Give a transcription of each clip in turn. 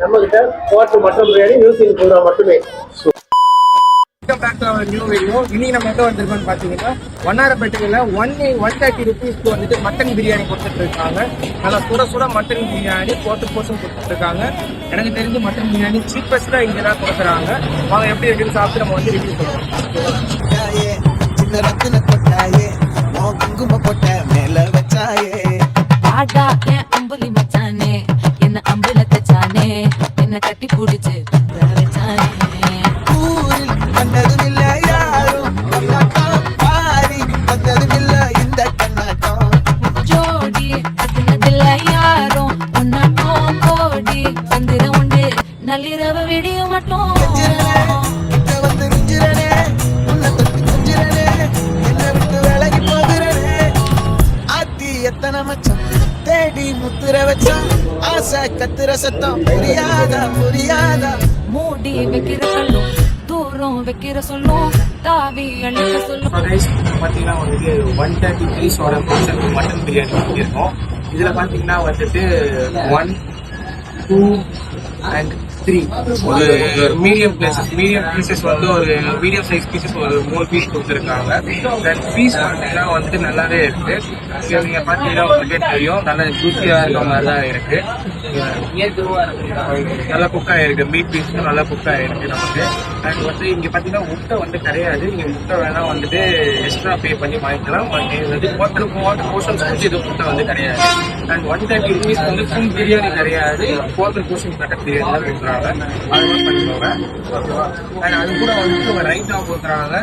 நம்ம கிட்ட quarter mutton biryani 130 ரூபா மட்டுமே. New video. இன்னைக்கு நம்ம எங்க வந்திருக்கோம்னு பாத்தீங்கன்னா வண்ணாரப்பேட்டையில 130 ருபீஸ்க்கு வந்துட்டு மட்டன் பிரியாணி கொடுத்துட்டு இருக்காங்க. நல்லா சுட சுட மட்டன் பிரியாணி போர்ஷன் கொடுத்துட்டு இருக்காங்க. எனக்கு தெரிஞ்சு மட்டன் பிரியாணி சீப்பஸ்டா இங்க தான் கொடுக்குறாங்க. வாங்க எப்படி இருக்குன்னு சாப்பிட்டு நம்ம வந்து ரிவ்யூ சொல்றோம். என்ன கட்டி பிடிச்சு நள்ளிரவ விடிய மட்டும் எத்தனை மச்சம் தேடி முத்துற வச்சோம் ஆசை கத்துற சத்தம் புரியாதா மூடி வைக்கிற சொல்லும் தூரம் வைக்கிற சொல்லும் தாவி அழிக்க சொல்லும். பாத்தீங்கன்னா வந்துட்டு 130 பீஸோட மட்டன் பிரியாணி வாங்கியிருக்கோம். இதுல பாத்தீங்கன்னா வந்துட்டு 1, 2 and 3 ஒரு மீடியம் பீசஸ் வந்து ஒரு மீடியம் சைஸ் பீசஸ் ஒரு 3 பீஸ் கொடுத்துருக்காங்க. தென் பீஸ் பார்த்தீங்கன்னா வந்துட்டு நல்லாவே இருக்கு. நீங்க பாத்தீங்கன்னா உங்களுக்கு தெரியும் நல்லா ஜூசியா இருக்க மாதிரி தான் இருக்கு. நல்லா குக் ஆயிருக்கு. மீட் பீஸும் நல்லா குக் ஆயிருக்கு நமக்கு. அண்ட் வந்து இங்க பாத்தீங்கன்னா முட்டை வந்து கிடையாது. நீங்க முட்டை வேணா வந்துட்டு எக்ஸ்ட்ரா பே பண்ணி வாங்கிக்கலாம். வந்து வாட்டர் போர்ஷன்ஸ் வந்து இது முட்டை வந்து கிடையாது. அண்ட் 130 ருபீஸ் வந்து ஃபுல் பிரியாணி கிடையாது. குவார்டர் போர்ஷன் கட்ட பிரியாணி தான் கொடுக்குறாங்க. அது மாதிரி பண்ணிக்கோங்க. அண்ட் அது கூட வந்து ஒரு ரைத்தா கொடுக்குறாங்க,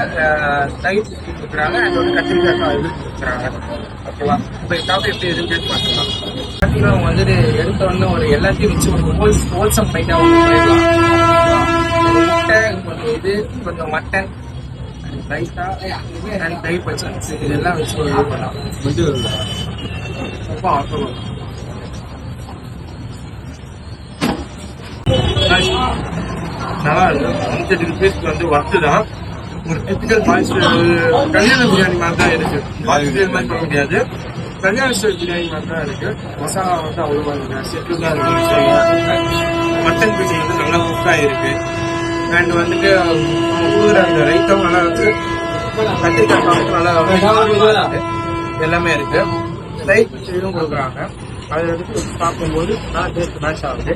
தயிர் கொடுக்குறாங்க, அண்ட் வந்து கத்திரிக்காய் இது கொடுக்குறாங்க. ஓகேவா? இப்போ சாப்பிட்டு எப்படி இருக்குன்னு பார்த்துக்கலாம். பார்த்தீங்கன்னா அவங்க வந்துட்டு எடுத்த வந்து ஒரு எல்லாத்தையும் வச்சு ஒரு ஹோல்சம் ரைட்டாக வந்து போயிடலாம். முட்டை, கொஞ்சம் இது, கொஞ்சம் மட்டன், ரைத்தா அண்ட் தயிர் பச்சை இதெல்லாம் வச்சு ஒரு இது பண்ணலாம். ரொம்ப ஆசம் நல்லா இருக்கு. 130 ருபீஸ்க்கு வந்து ஒர்த்து தான். ஒரு டிபிக்கல் பாய்ஸ் கல்யாண பிரியாணி மாதிரி தான் இருக்கு. பாய்ஸ் மாதிரி பண்ண முடியாது. கல்யாண ஸ்டைல் பிரியாணி மாதிரி தான் இருக்கு. மசாலா வந்து அவ்வளவா இருக்கு. செட்டில் தான் இருக்கு. மட்டன் பிரியாணி வந்து நல்லா குக்கா இருக்கு. அண்ட் வந்துட்டு கொடுக்குற அந்த ரைத்தம் நல்லா இருக்கு. கத்திரிக்காய் நல்லா இருக்கு. எல்லாமே இருக்கு. லைட் இதுவும் கொடுக்குறாங்க. அதை எடுத்து பார்க்கும்போது நான் டேஸ்ட் மேட்ச் ஆகுது.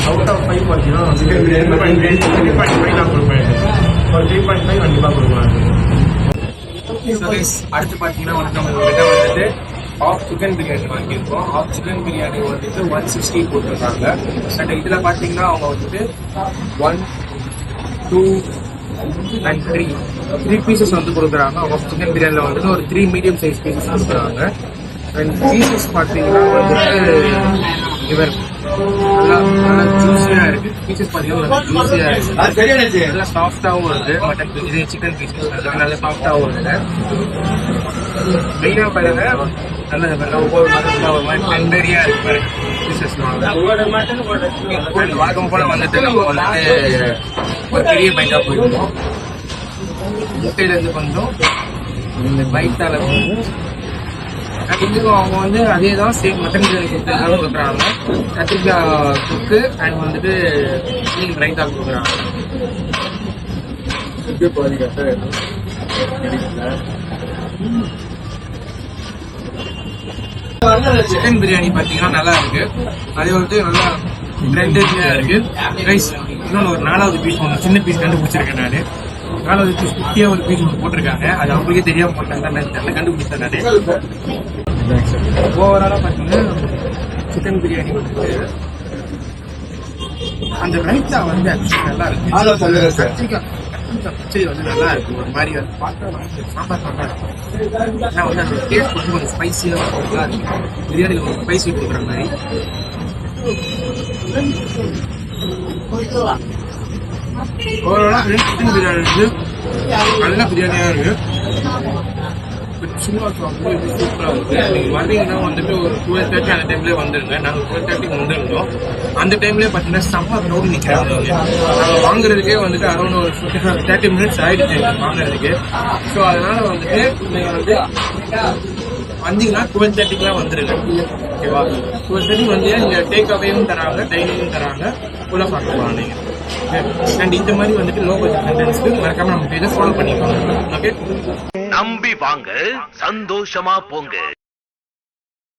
அவுட் ஆஃப் 5 பார்த்தீங்கன்னா 3.5 நான் கொடுப்பேன். ஒரு 3.5 கண்டிப்பாக கொடுக்குறேன். அடுத்து பார்த்தீங்கன்னா வந்துட்டு ஆஃப் சிக்கன் பிரியாணி வாங்கியிருக்கோம். ஆஃப் சிக்கன் பிரியாணி வந்துட்டு 160 போட்டிருக்காங்க. அண்ட் இதில் பார்த்தீங்கன்னா அவங்க வந்துட்டு 1, 2 and 3 பீசஸ் வந்து கொடுக்குறாங்க. ஆஃப் சிக்கன் பிரியாணியில் வந்துட்டு ஒரு 3 மீடியம் சைஸ் பீசஸ் கொடுக்குறாங்க. அண்ட் பீசஸ் பார்த்தீங்கன்னா வந்துட்டு இவர் நல்லா ஜூஸியா இருக்கு. பீசஸ் பார்த்தீங்கன்னா ஜூஸியா இருக்கு. நல்லா சாஃப்டாகவும் இருக்கு. மட்டன் இது சிக்கன் பீசஸ் நல்லா சாஃப்டாகவும் இருக்கு. மெயினாக பாருங்க நல்லது ஒவ்வொரு மட்டன்ல ஒரு மாதிரி டெண்டரியா இருக்கு பாருங்க பீசஸ். வாக்கம் போல வந்துட்டு நம்ம வந்துட்டு ஒரு பெரிய பைட்டா போயிருக்கோம். முட்டையில இருந்து கொஞ்சம் இந்த பைட்டால இதுக்கும் அவங்க வந்து அதே தான் சேம் மட்டன் பிரியாணி கொடுத்துருக்காங்க கொடுக்குறாங்க. கத்திரிக்காய் குக்கு அண்ட் வந்துட்டு மீன் ரைத்தா கொடுக்குறாங்க. சிக்கன் பிரியாணி பார்த்தீங்கன்னா நல்லா இருக்கு. அதே வந்து நல்லா கிரைண்டரியா இருக்கு. ரைஸ் இன்னொன்று ஒரு 4வது பீஸ் ஒன்று சின்ன பீஸ் கண்டுபிடிச்சிருக்கேன் நான். 4வது பீஸ் குட்டியாக ஒரு பீஸ் ஒன்று போட்டிருக்காங்க. அது அவங்களுக்கே தெரியாம போட்டாங்க. தெரியல கண்டுபிடிச்சேன் நான். ஓவராலாக பார்த்தீங்கன்னா சிக்கன் பிரியாணி வந்துட்டு அந்த ரைத்தா வந்து நல்லா இருக்கு. கத்திரிக்காய் பச்சடி வந்து நல்லா இருக்கு. ஒரு மாதிரி பார்த்தா சாம்பார் நல்லா இருக்கும். ஆனால் வந்து அந்த டேஸ்ட் வந்து கொஞ்சம் ஸ்பைசியாக நல்லா இருக்கு. பிரியாணி கொஞ்சம் ஸ்பைசி கொடுக்குற மாதிரி. ஓவராலாக சிக்கன் பிரியாணி வந்து நல்ல பிரியாணியாக இருக்கு. சும்மா சூப்பராக இருக்கு. நீங்கள் வந்தீங்கன்னா வந்துட்டு ஒரு 12:30 அந்த டைம்லேயே வந்துருங்க. நாங்கள் 12:30 வந்துருந்தோம். அந்த டைம்லேயே பார்த்தீங்கன்னா செம்ம க்ரௌடு நிற்கிறாங்க. நாங்கள் வாங்குறதுக்கே வந்துட்டு அரௌண்ட் ஒரு 30 மினிட்ஸ் ஆயிடுச்சு வாங்குறதுக்கு. ஸோ அதனால வந்துட்டு நீங்கள் வந்து வந்தீங்கன்னா 12:30 வந்துருங்க. ஓகேவா? ஒருத்தடி வந்து இங்க டேக் அவேவும் தராங்க, டைனிங்கும் தராங்க, உள்ள பார்க்கலாம் நீங்க. அண்ட் இந்த மாதிரி வந்துட்டு லோ பட்ஜெட் கண்டென்ட்ஸ்க்கு மறக்காம நம்ம பேஜை ஃபாலோ பண்ணிக்கோங்க. ஓகே, நம்பி வாங்க, சந்தோஷமா போங்க.